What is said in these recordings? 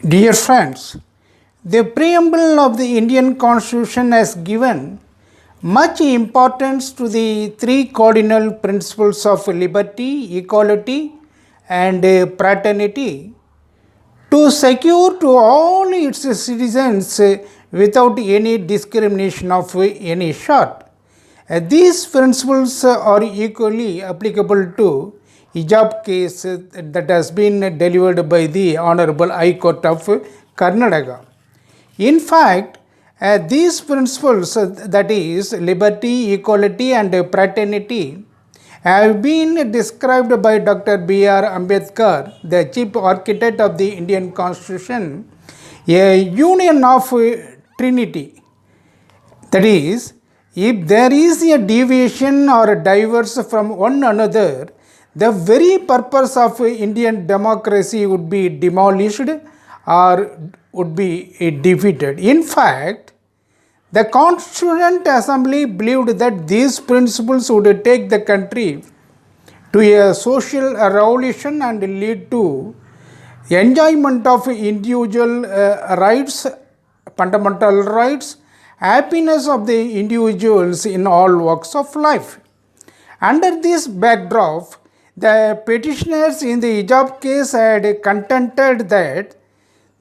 Dear friends, the preamble of the Indian Constitution has given much importance to the three cardinal principles of liberty, equality, and fraternity to secure to all its citizens without any discrimination of any sort. These principles are equally applicable to Hijab case that has been delivered by the Honorable High Court of Karnataka. In fact, these principles, that is liberty, equality and fraternity, have been described by Dr. Ambedkar, the chief architect of the Indian Constitution, a union of trinity. That is, if there is a deviation or diverse from one another, the very purpose of Indian democracy would be demolished or would be defeated. In fact, the Constituent Assembly believed that these principles would take the country to a social revolution and lead to enjoyment of individual rights, fundamental rights, happiness of the individuals in all walks of life. Under this backdrop, the petitioners in the Hijab case had contended that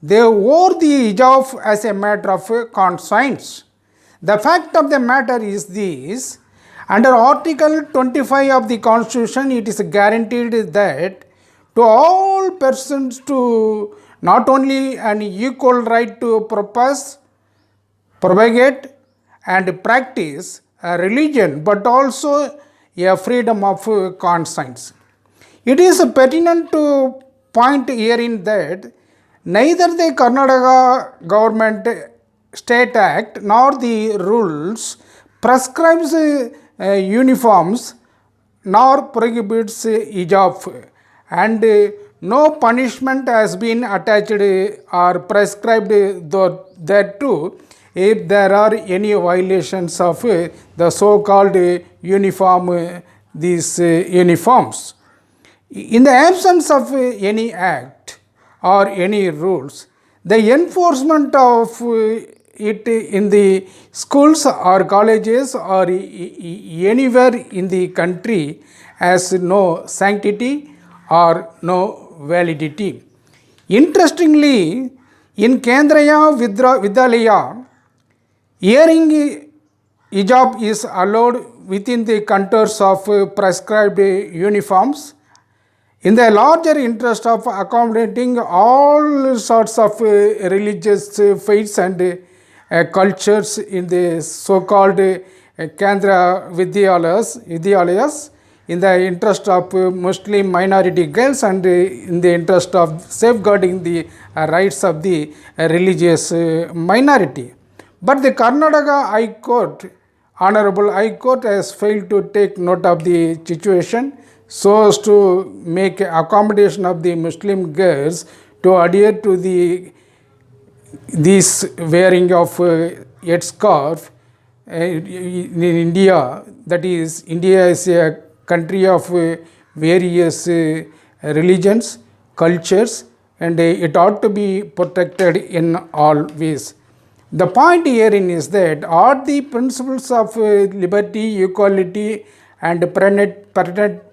they wore the hijab as a matter of conscience. The fact of the matter is this: under Article 25 of the Constitution, it is guaranteed that to all persons to not only an equal right to profess, propagate and practice a religion, but also a freedom of conscience. It is pertinent to point herein that neither the Karnataka Government State Act nor the rules prescribes uniforms nor prohibits hijab, and no punishment has been attached or prescribed thereto if there are any violations of the so-called these uniforms. In the absence of any act or any rules, the enforcement of it in the schools or colleges or anywhere in the country has no sanctity or no validity. Interestingly, in Kendraya Vidyalaya, wearing hijab is allowed within the contours of prescribed uniforms in the larger interest of accommodating all sorts of religious faiths and cultures in the so-called Kendra Vidyalayas, in the interest of Muslim minority girls and in the interest of safeguarding the rights of the religious minority. But the Karnataka High Court, Honorable High Court, has failed to take note of the situation so as to make accommodation of the Muslim girls to adhere to this wearing of headscarf in India. That is, India is a country of various religions, cultures, and it ought to be protected in all ways. The point herein is that all the principles of liberty, equality, and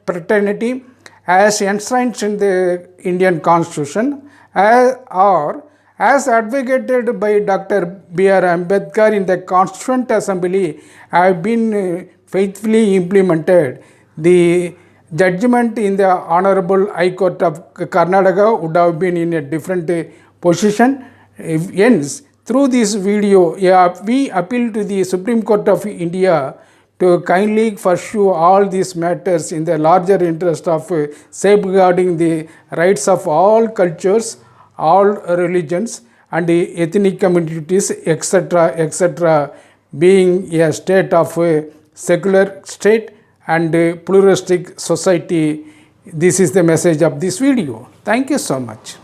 fraternity as enshrined in the Indian Constitution or as advocated by Dr. Ambedkar in the Constituent Assembly have been faithfully implemented. The judgment in the Honorable High Court of Karnataka would have been in a different position. Hence, through this video, we appeal to the Supreme Court of India to kindly pursue all these matters in the larger interest of safeguarding the rights of all cultures, all religions and ethnic communities, etc., being a state of secular state and pluralistic society. This is the message of this video. Thank you so much.